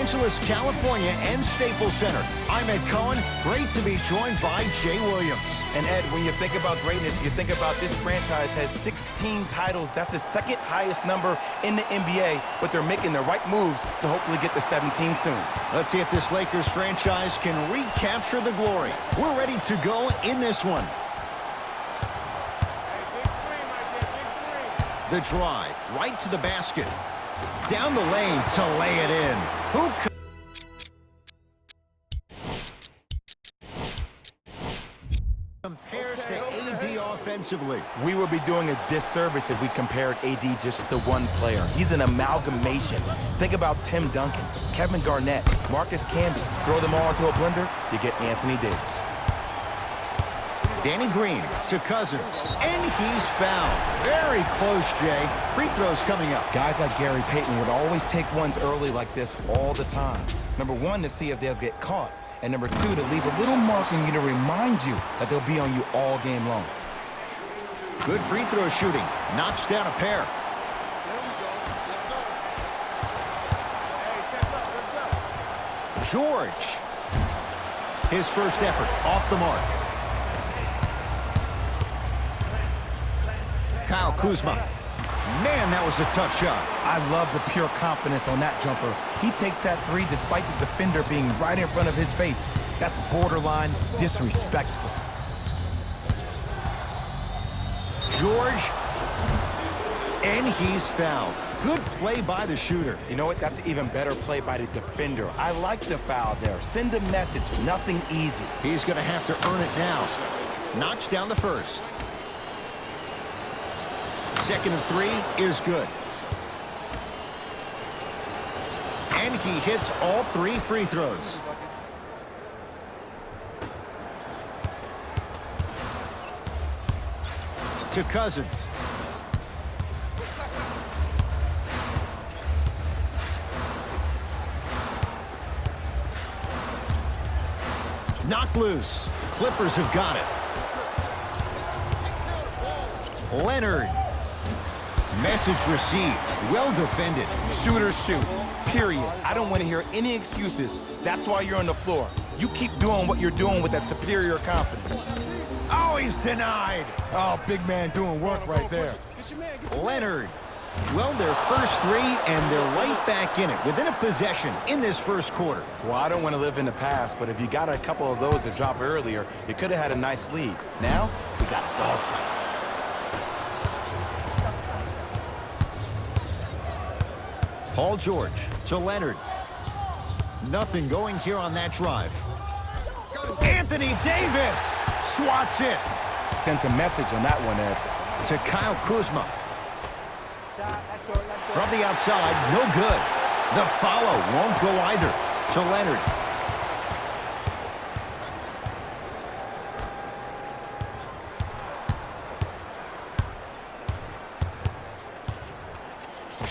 Angeles, California, and Staples Center. I'm Ed Cohen. Great to be joined by Jay Williams. And Ed, when you think about greatness, you think about this franchise has 16 titles. That's the second highest number in the NBA, but they're making the right moves to hopefully get to 17 soon. Let's see if this Lakers franchise can recapture the glory. We're ready to go in this one. The drive, right to the basket. Down the lane to lay it in. Who could... compares to AD offensively? We would be doing a disservice if we compared AD just to one player. He's an amalgamation. Think about Tim Duncan, Kevin Garnett, Marcus Camby. Throw them all into a blender, you get Anthony Davis. Danny Green to Cousins, and he's fouled. Very close, Jay. Free throws coming up. Guys like Gary Payton would always take ones early like this all the time. Number one, to see if they'll get caught. And number two, to leave a little mark on you to remind you that they'll be on you all game long. Good free throw shooting. Knocks down a pair. George. His first effort off the mark. Kyle Kuzma. Man, that was a tough shot. I love the pure confidence on that jumper. He takes that three despite the defender being right in front of his face. That's borderline disrespectful. George. And he's fouled. Good play by the shooter. You know what? That's an even better play by the defender. I like the foul there. Send a message. Nothing easy. He's going to have to earn it now. Knocks down the first. Second and three is good. And he hits all three free throws. To Cousins. Knocked loose. Clippers have got it. Leonard. Message received. Well defended. Shooters shoot. Period. I don't want to hear any excuses. That's why you're on the floor. You keep doing what you're doing with that superior confidence. Oh, he's denied. Oh, big man doing work right there. Leonard. Well, their first three, and they're right back in it, within a possession in this first quarter. Well, I don't want to live in the past, but if you got a couple of those to drop earlier, you could have had a nice lead. Now, we got a dogfight. Paul George to Leonard. Nothing going here on that drive. Anthony Davis swats it. Sent a message on that one, Ed. To Kyle Kuzma. From the outside, no good. The follow won't go either. To Leonard.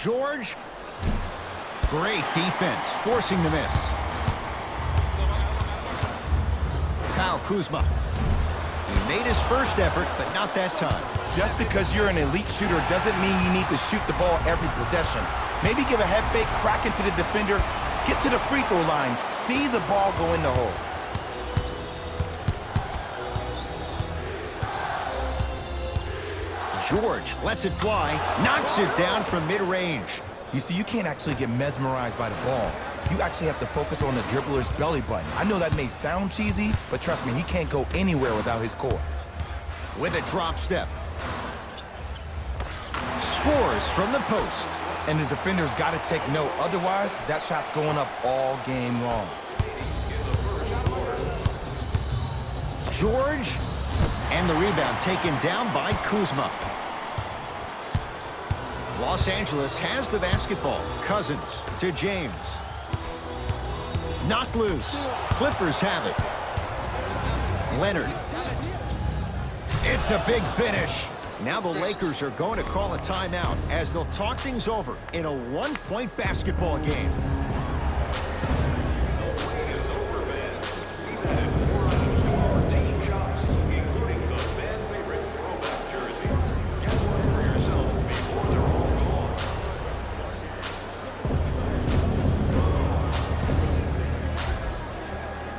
George. Great defense, forcing the miss. Kyle Kuzma. He made his first effort, but not that time. Just because you're an elite shooter doesn't mean you need to shoot the ball every possession. Maybe give a head fake, crack into the defender, get to the free throw line, see the ball go in the hole. George lets it fly, knocks it down from mid-range. You see, you can't actually get mesmerized by the ball. You actually have to focus on the dribbler's belly button. I know that may sound cheesy, but trust me, he can't go anywhere without his core. With a drop step. Scores from the post. And the defender's got to take note. Otherwise, that shot's going up all game long. George. And the rebound taken down by Kuzma. Los Angeles has the basketball. Cousins to James. Knocked loose. Clippers have it. Leonard. It's a big finish. Now the Lakers are going to call a timeout as they'll talk things over in a one-point basketball game.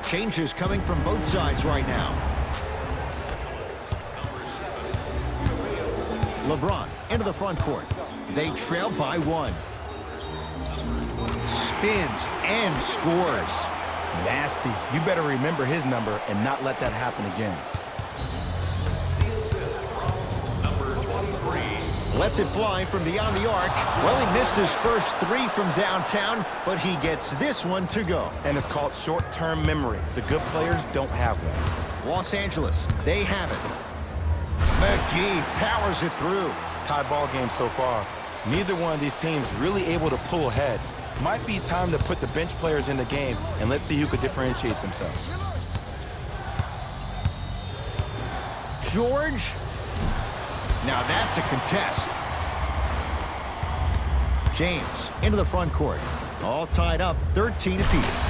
Changes coming from both sides right now. LeBron into the front court. They trail by 1. Spins and scores. Nasty. You better remember his number and not let that happen again. Lets it fly from beyond the arc. Well, he missed his first 3 from downtown, but he gets this one to go. And it's called short-term memory. The good players don't have one. Los Angeles, they have it. McGee powers it through. Tie ball game so far. Neither one of these teams really able to pull ahead. Might be time to put the bench players in the game, and let's see who could differentiate themselves. George. Now that's a contest. James into the front court. All tied up, 13 apiece.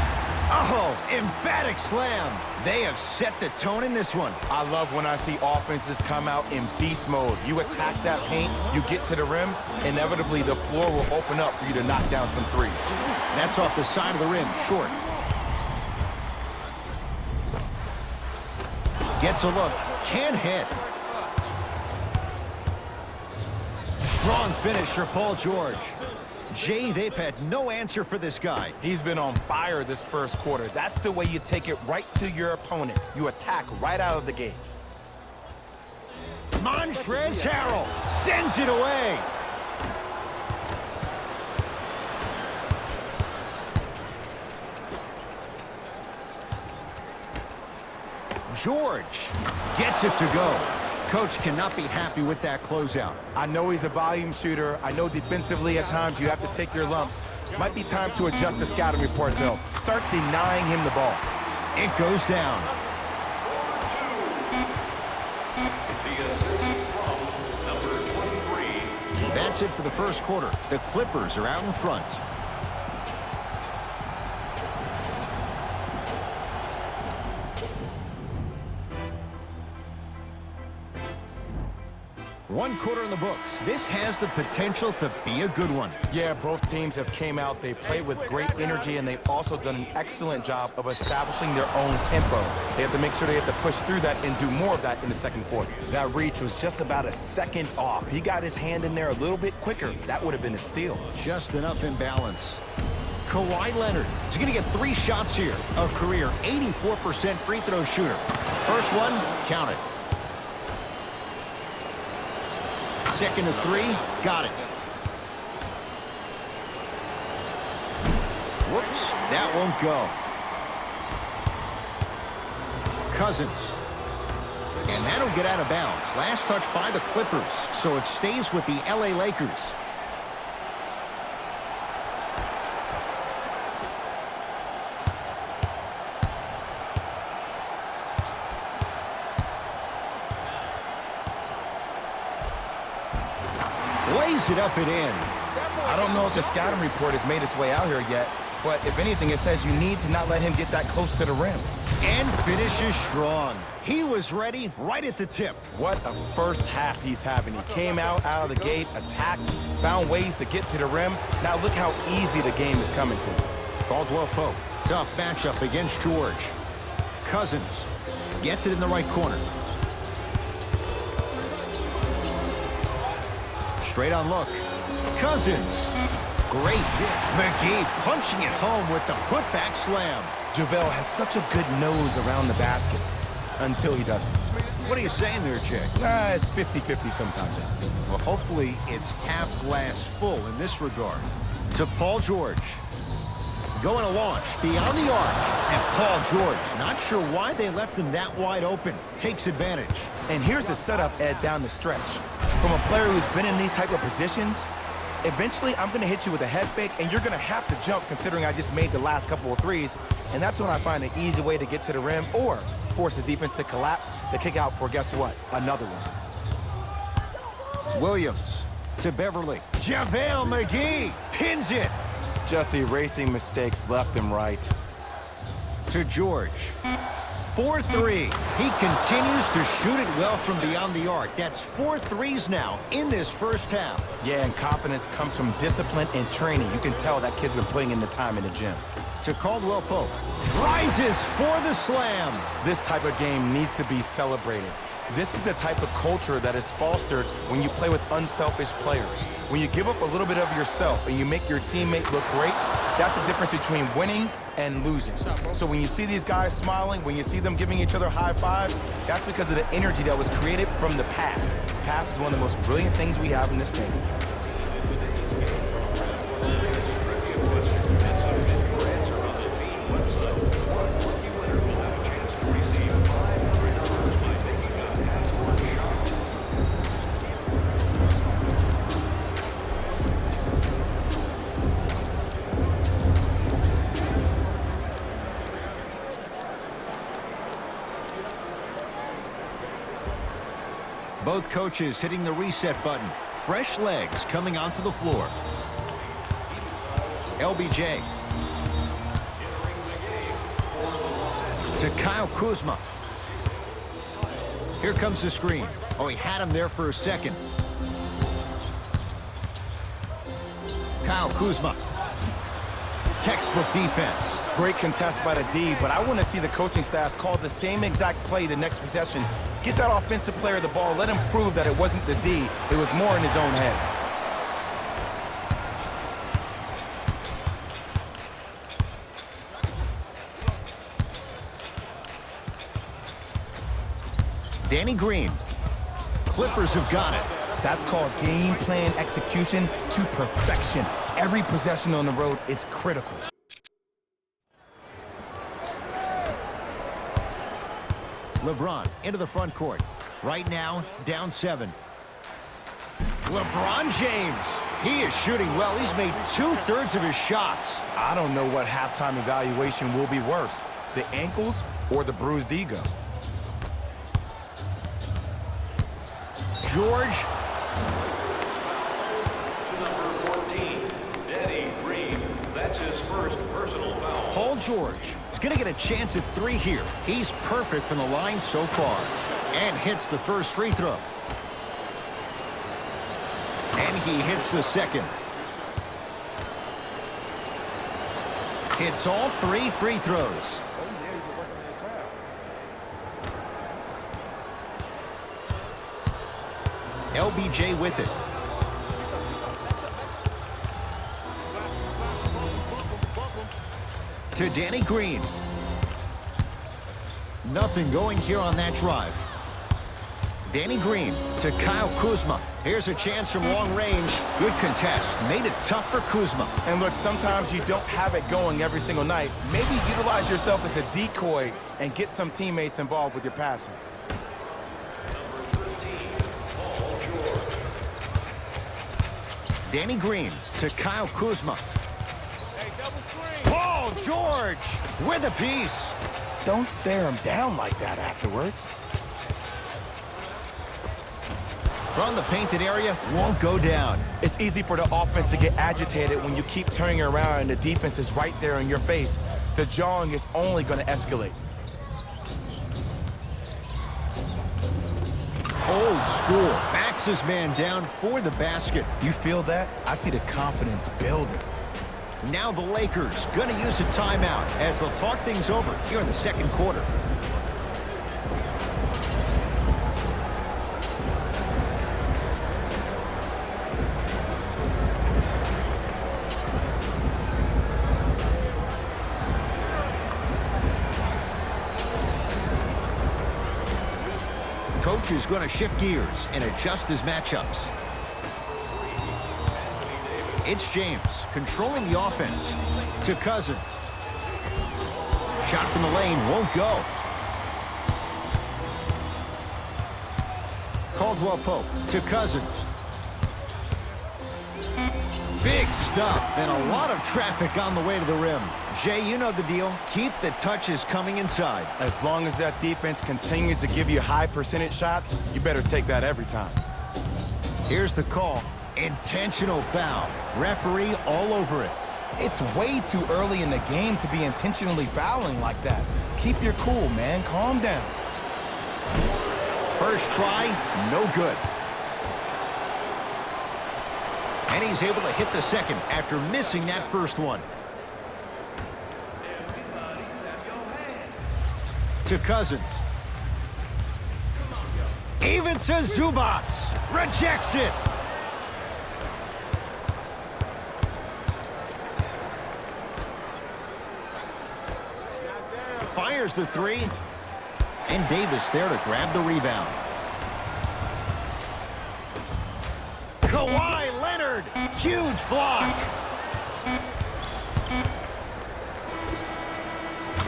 Oh, emphatic slam. They have set the tone in this one. I love when I see offenses come out in beast mode. You attack that paint, you get to the rim, inevitably the floor will open up for you to knock down some threes. That's off the side of the rim, short. Gets a look, can't hit. Strong finish for Paul George. Jay, they've had no answer for this guy. He's been on fire this first quarter. That's the way you take it right to your opponent. You attack right out of the gate. Montrezl Harrell sends it away. George gets it to go. Coach cannot be happy with that closeout. I know he's a volume shooter. I know defensively at times you have to take your lumps. Might be time to adjust the scouting report, though. Start denying him the ball. It goes down. That's it for the first quarter. The Clippers are out in front. One quarter in the books. This has the potential to be a good one. Yeah, both teams have came out. They played with great energy, and they've also done an excellent job of establishing their own tempo. They have to make sure they have to push through that and do more of that in the second quarter. That reach was just about a second off. He got his hand in there a little bit quicker. That would have been a steal. Just enough imbalance. Kawhi Leonard is going to get 3 shots here. A career 84% free throw shooter. First one, count it. Second to 3, got it. Whoops, that won't go. Cousins. And that'll get out of bounds. Last touch by the Clippers, so it stays with the LA Lakers. Lays it up and in. I don't know if the scouting report has made its way out here yet, but if anything, it says you need to not let him get that close to the rim. And finishes strong. He was ready right at the tip. What a first half he's having. He came out of the gate, attacked, found ways to get to the rim. Now look how easy the game is coming to him. Caldwell Pope, tough matchup against George. Cousins gets it in the right corner. Straight on look. Cousins. Great dip. McGee punching it home with the putback slam. JaVale has such a good nose around the basket until he doesn't. What are you saying there, Jay? It's 50-50 sometimes. Well, hopefully it's half glass full in this regard. To Paul George. Going to launch beyond the arc. And Paul George, not sure why they left him that wide open. Takes advantage. And here's the setup, Ed, down the stretch. From a player who's been in these type of positions, eventually I'm going to hit you with a head fake, and you're going to have to jump considering I just made the last couple of threes. And that's when I find an easy way to get to the rim or force the defense to collapse to kick out for, guess what, another one. Williams to Beverly. JaVale McGee pins it. Just erasing mistakes left and right. To George. 4-3. He continues to shoot it well from beyond the arc. That's 4 threes now in this first half. Yeah, and confidence comes from discipline and training. You can tell that kid's been putting in the time in the gym. To Caldwell Pope. Rises for the slam. This type of game needs to be celebrated. This is the type of culture that is fostered when you play with unselfish players. When you give up a little bit of yourself and you make your teammate look great, that's the difference between winning and losing. So when you see these guys smiling, when you see them giving each other high fives, that's because of the energy that was created from the pass. Pass is one of the most brilliant things we have in this game. Both coaches hitting the reset button. Fresh legs coming onto the floor. LBJ. To Kyle Kuzma. Here comes the screen. Oh, he had him there for a second. Kyle Kuzma. Textbook defense. Great contest by the D, but I want to see the coaching staff call the same exact play the next possession. Get that offensive player the ball. Let him prove that it wasn't the D. It was more in his own head. Danny Green. Clippers have got it. That's called game plan execution to perfection. Every possession on the road is critical. LeBron into the front court. Right now, down 7. LeBron James. He is shooting well. He's made 2/3 of his shots. I don't know what halftime evaluation will be worse, the ankles or the bruised ego. George. To number 14, Danny Green. That's his first personal foul. Paul George is going to get a chance at 3 here. He's perfect from the line so far. And hits the first free throw. And he hits the second. Hits all 3 free throws. LBJ with it. To Danny Green. Nothing going here on that drive. Danny Green to Kyle Kuzma. Here's a chance from long range. Good contest. Made it tough for Kuzma. And look, sometimes you don't have it going every single night. Maybe utilize yourself as a decoy and get some teammates involved with your passing. Danny Green to Kyle Kuzma. Paul George with a piece. Don't stare him down like that afterwards. From the painted area, won't go down. It's easy for the offense to get agitated when you keep turning around and the defense is right there in your face. The jawing is only going to escalate. Old school. Backs his man down for the basket. You feel that? I see the confidence building. Now the Lakers going to use a timeout as they'll talk things over here in the second quarter. Coach is going to shift gears and adjust his matchups. It's James controlling the offense to Cousins. Shot from the lane won't go. Caldwell Pope to Cousins. Big stuff and a lot of traffic on the way to the rim. Jay, you know the deal. Keep the touches coming inside. As long as that defense continues to give you high percentage shots, you better take that every time. Here's the call. Intentional foul. Referee all over it. It's way too early in the game to be intentionally fouling like that. Keep your cool, man. Calm down. First try, no good. And he's able to hit the second after missing that first one. To Cousins. Even to Zubac. Rejects it. Fires the three. And Davis there to grab the rebound. Kawhi Leonard. Huge block.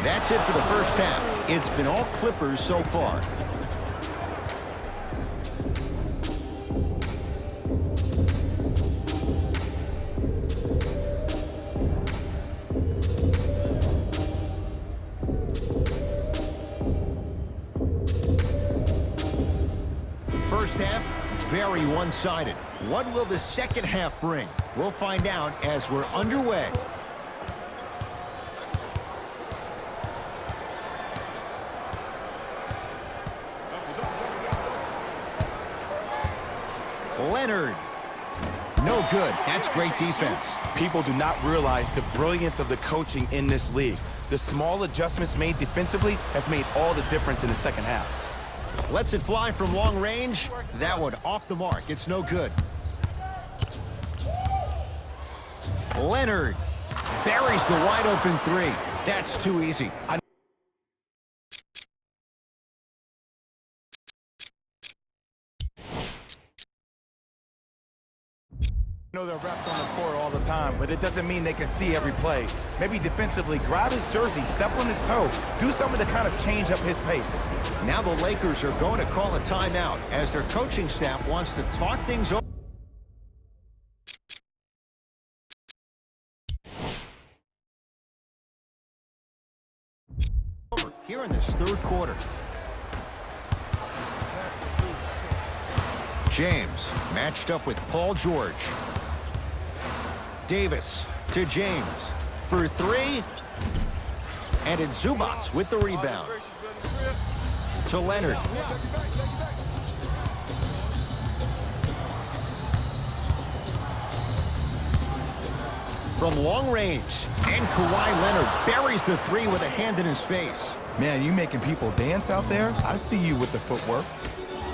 That's it for the first half. It's been all Clippers so far. First half, very one-sided. What will the second half bring? We'll find out as we're underway. Leonard. No good. That's great defense. People do not realize the brilliance of the coaching in this league. The small adjustments made defensively has made all the difference in the second half. Lets it fly from long range. That one off the mark. It's no good. Leonard buries the wide open three. That's too easy. I know there are refs on the court all the time, but it doesn't mean they can see every play. Maybe defensively, grab his jersey, step on his toe, do something to kind of change up his pace. Now the Lakers are going to call a timeout as their coaching staff wants to talk things over. Here in this third quarter. James matched up with Paul George. Davis to James for three. And it's Zubac with the rebound. To Leonard. From long range. And Kawhi Leonard buries the three with a hand in his face. Man, you making people dance out there? I see you with the footwork.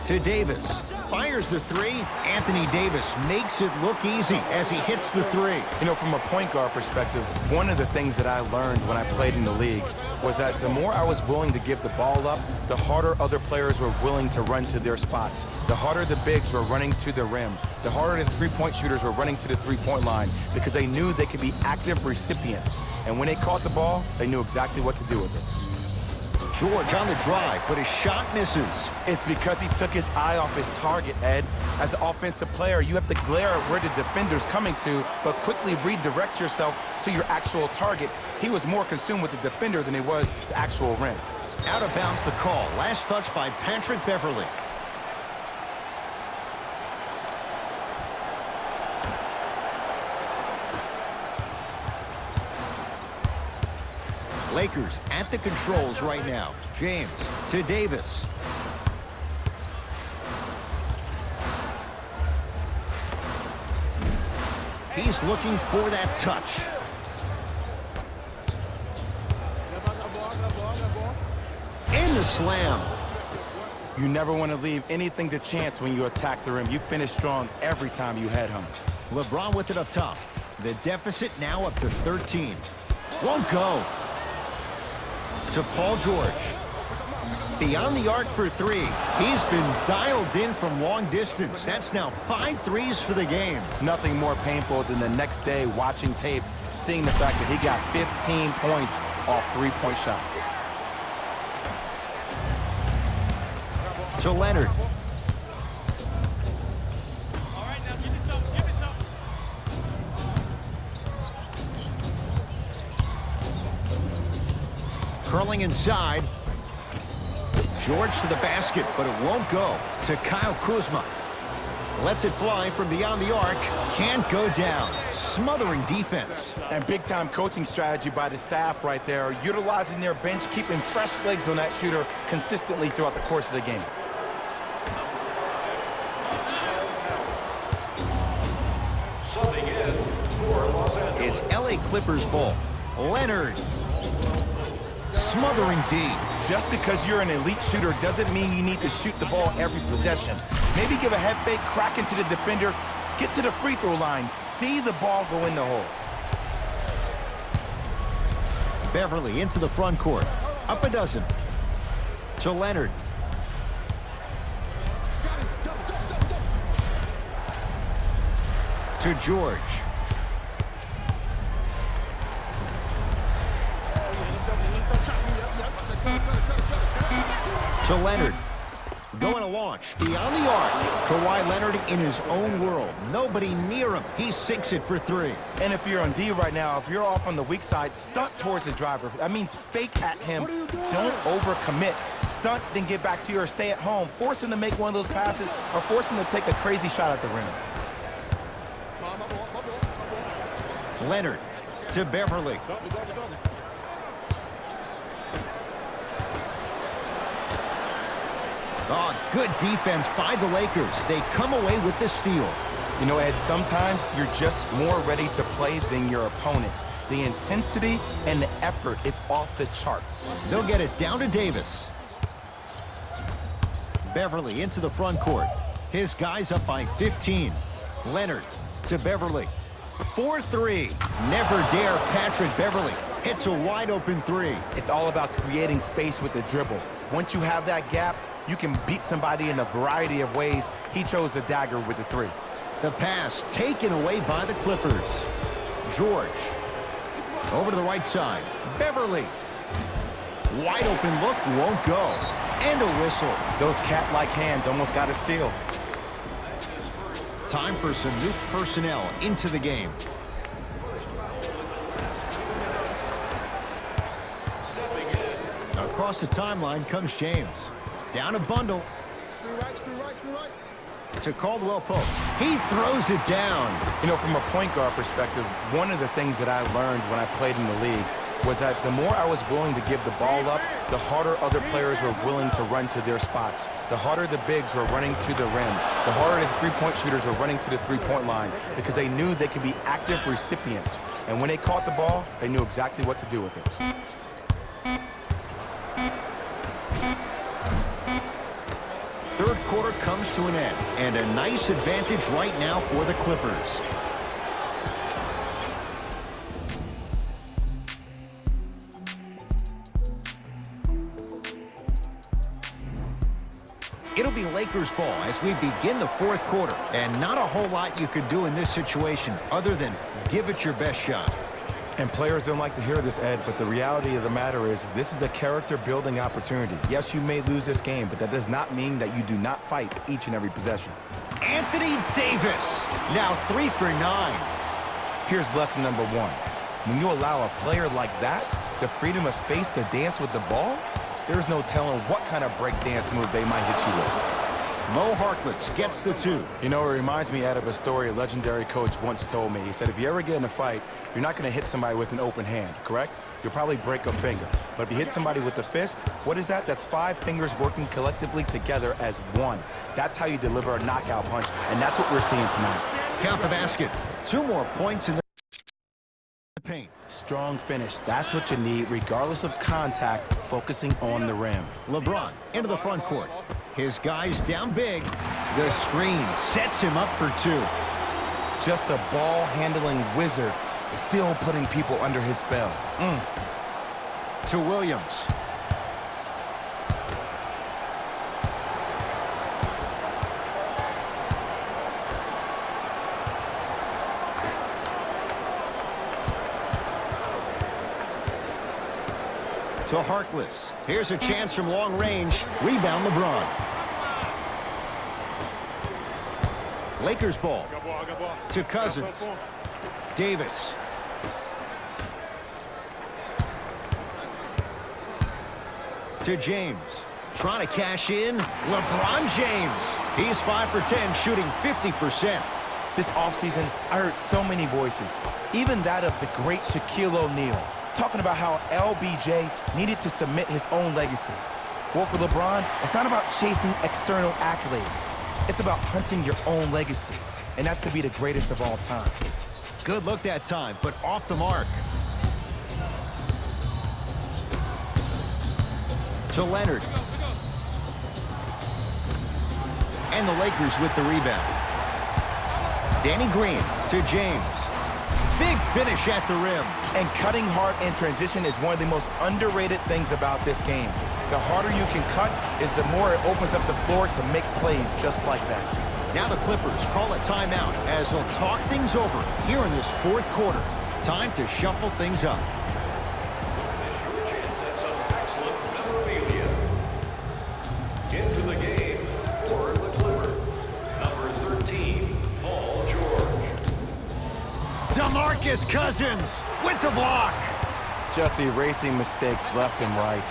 To Davis. Fires the three. Anthony Davis makes it look easy as he hits the three. You know, from a point guard perspective, one of the things that I learned when I played in the league was that the more I was willing to give the ball up, the harder other players were willing to run to their spots. The harder the bigs were running to the rim. The harder the three-point shooters were running to the three-point line because they knew they could be active recipients. And when they caught the ball, they knew exactly what to do with it. George on the drive, but his shot misses. It's because he took his eye off his target, Ed. As an offensive player, you have to glare at where the defender's coming to, but quickly redirect yourself to your actual target. He was more consumed with the defender than he was the actual rim. Out of bounds the call. Last touch by Patrick Beverley. Lakers at the controls right now. James to Davis. He's looking for that touch. In the slam. You never want to leave anything to chance when you attack the rim. You finish strong every time you head home. LeBron with it up top. The deficit now up to 13. Won't go. To Paul George. Beyond the arc for three. He's been dialed in from long distance. That's now 5 threes for the game. Nothing more painful than the next day watching tape, seeing the fact that he got 15 points off three-point shots. To Leonard. Curling inside. George to the basket, but it won't go. To Kyle Kuzma. Lets it fly from beyond the arc. Can't go down. Smothering defense. And big-time coaching strategy by the staff right there, utilizing their bench, keeping fresh legs on that shooter consistently throughout the course of the game. Subbing in for Los Angeles. It's LA Clippers ball. Leonard. Smothering D. Just because you're an elite shooter doesn't mean you need to shoot the ball every possession. Maybe give a head fake, crack into the defender, get to the free throw line, see the ball go in the hole. Beverly into the front court. Up a dozen. To Leonard. To George. To Leonard. Going to launch. Beyond the arc. Kawhi Leonard in his own world. Nobody near him. He sinks it for three. And if you're on D right now, if you're off on the weak side, stunt towards the driver. That means fake at him. Don't overcommit. Stunt, then get back to your stay at home. Force him to make one of those passes or force him to take a crazy shot at the rim. Leonard to Beverly. Oh, good defense by the Lakers. They come away with the steal. You know, Ed, sometimes you're just more ready to play than your opponent. The intensity and the effort, it's off the charts. They'll get it down to Davis. Beverly into the front court. His guys up by 15. Leonard to Beverly. 4-3. Never dare Patrick Beverly. Hits a wide open three. It's all about creating space with the dribble. Once you have that gap, you can beat somebody in a variety of ways. He chose a dagger with the three. The pass taken away by the Clippers. George. Over to the right side. Beverly. Wide open look, won't go. And a whistle. Those cat-like hands almost got a steal. Time for some new personnel into the game. Across the timeline comes James. Down a bundle. To Caldwell Pope. He throws it down. You know, from a point guard perspective, one of the things that I learned when I played in the league was that the more I was willing to give the ball up, the harder other players were willing to run to their spots. The harder the bigs were running to the rim. The harder the three-point shooters were running to the three-point line because they knew they could be active recipients. And when they caught the ball, they knew exactly what to do with it. Third quarter comes to an end, and a nice advantage right now for the Clippers. It'll be Lakers ball as we begin the fourth quarter, and not a whole lot you could do in this situation other than give it your best shot. And players don't like to hear this, Ed, but the reality of the matter is this is a character-building opportunity. Yes, you may lose this game, but that does not mean that you do not fight each and every possession. Anthony Davis, now 3 for 9. Here's lesson number one. When you allow a player like that the freedom of space to dance with the ball, there's no telling what kind of break dance move they might hit you with. Mo Harkless gets the 2. You know, it reminds me out of a story a legendary coach once told me. He said, if you ever get in a fight, you're not going to hit somebody with an open hand, correct? You'll probably break a finger. But if you hit somebody with the fist, what is that? That's 5 fingers working collectively together as one. That's how you deliver a knockout punch, and that's what we're seeing tonight. Count the basket. 2 more points in the paint. Strong finish. That's what you need, regardless of contact, focusing on the rim. LeBron into the front court. His guys down big. The screen sets him up for 2. Just a ball-handling wizard, still putting people under his spell. To Williams. To Harkless. Here's a chance from long range. Rebound LeBron. Lakers ball. To Cousins. Davis. To James. Trying to cash in, LeBron James. He's 5 for 10, shooting 50%. This offseason, I heard so many voices, even that of the great Shaquille O'Neal, talking about how LBJ needed to submit his own legacy. Well, for LeBron, it's not about chasing external accolades. It's about hunting your own legacy, and that's to be the greatest of all time. Good look that time, but off the mark. To Leonard. And the Lakers with the rebound. Danny Green to James. Big finish at the rim. And cutting hard in transition is one of the most underrated things about this game. The harder you can cut is the more it opens up the floor to make plays just like that. Now the Clippers call a timeout as they'll talk things over here in this fourth quarter. Time to shuffle things up. This your chance at some excellent memorabilia. Into the game for the Clippers. Number 13, Paul George. DeMarcus Cousins with the block. Just erasing mistakes left and right.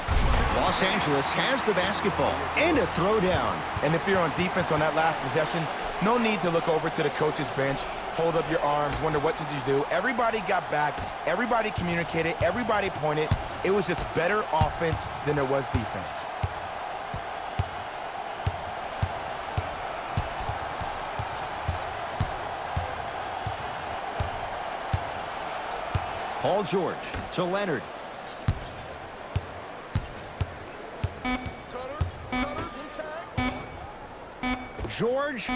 Los Angeles has the basketball and a throwdown. And if you're on defense on that last possession, no need to look over to the coach's bench, hold up your arms, wonder what did you do. Everybody got back, everybody communicated, everybody pointed. It was just better offense than there was defense. Paul George to Leonard. George,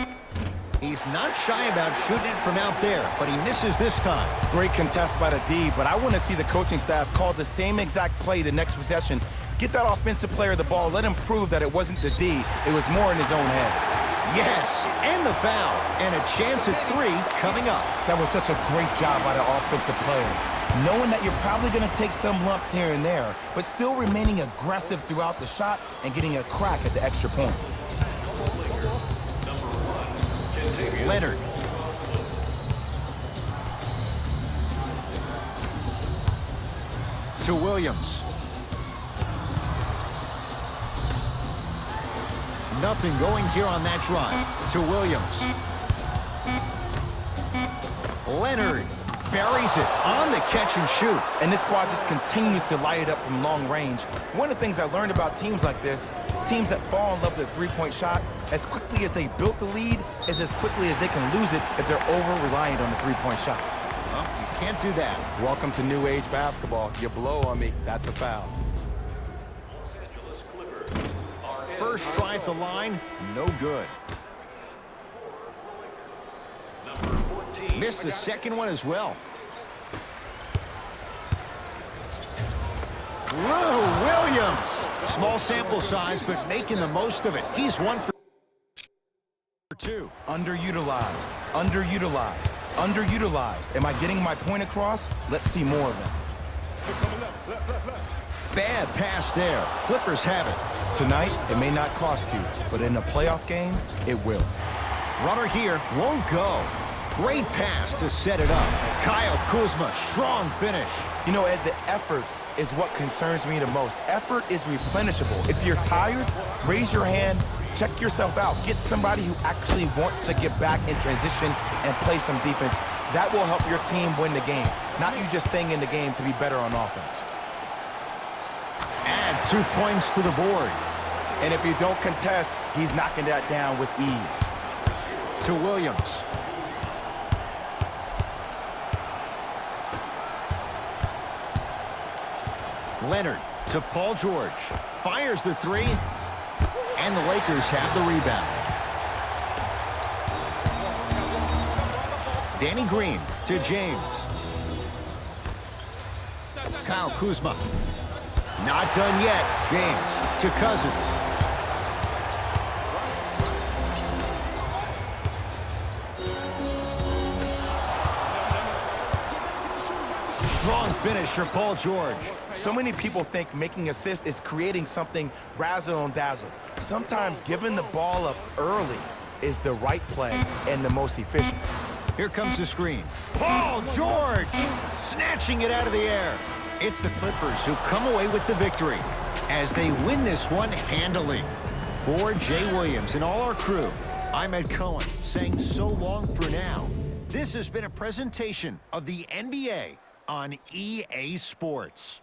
he's not shy about shooting it from out there, but he misses this time. Great contest by the D, but I want to see the coaching staff call the same exact play the next possession. Get that offensive player the ball, let him prove that it wasn't the D, it was more in his own head. Yes, and the foul, and a chance at 3 coming up. That was such a great job by the offensive player. Knowing that you're probably going to take some lumps here and there, but still remaining aggressive throughout the shot and getting a crack at the extra point. Leonard. To Williams. Nothing going here on that drive. To Williams. Leonard buries it on the catch and shoot. And this squad just continues to light it up from long range. One of the things I learned about teams like this, teams that fall in love with a three-point shot, as quickly as they built the lead, is as quickly as they can lose it if they're over-reliant on the three-point shot. Well, you can't do that. Welcome to new age basketball. You blow on me, that's a foul. Los Angeles Clippers are in First try at the line, no good. number 14. Missed the second one as well. Lou Williams. Small sample size, but making the most of it. He's 1 for 2. Underutilized, underutilized, underutilized. Am I getting my point across? Let's see more of them. Bad pass there. Clippers have it. Tonight, it may not cost you, but in a playoff game, it will. Runner here won't go. Great pass to set it up. Kyle Kuzma, strong finish. You know, Ed, the effort is what concerns me the most. Effort is replenishable. If you're tired, raise your hand, check yourself out. Get somebody who actually wants to get back in transition and play some defense. That will help your team win the game, not you just staying in the game to be better on offense. Add 2 points to the board. And if you don't contest, he's knocking that down with ease. To Williams. Leonard to Paul George. Fires the 3. And the Lakers have the rebound. Danny Green to James. Kyle Kuzma. Not done yet. James to Cousins. Strong finish for Paul George. So many people think making assists is creating something razzle and dazzle. Sometimes giving the ball up early is the right play and the most efficient. Here comes the screen. Paul George snatching it out of the air. It's the Clippers who come away with the victory. as they win this one handily. For Jay Williams and all our crew, I'm Ed Cohen saying so long for now. This has been a presentation of the NBA on EA Sports.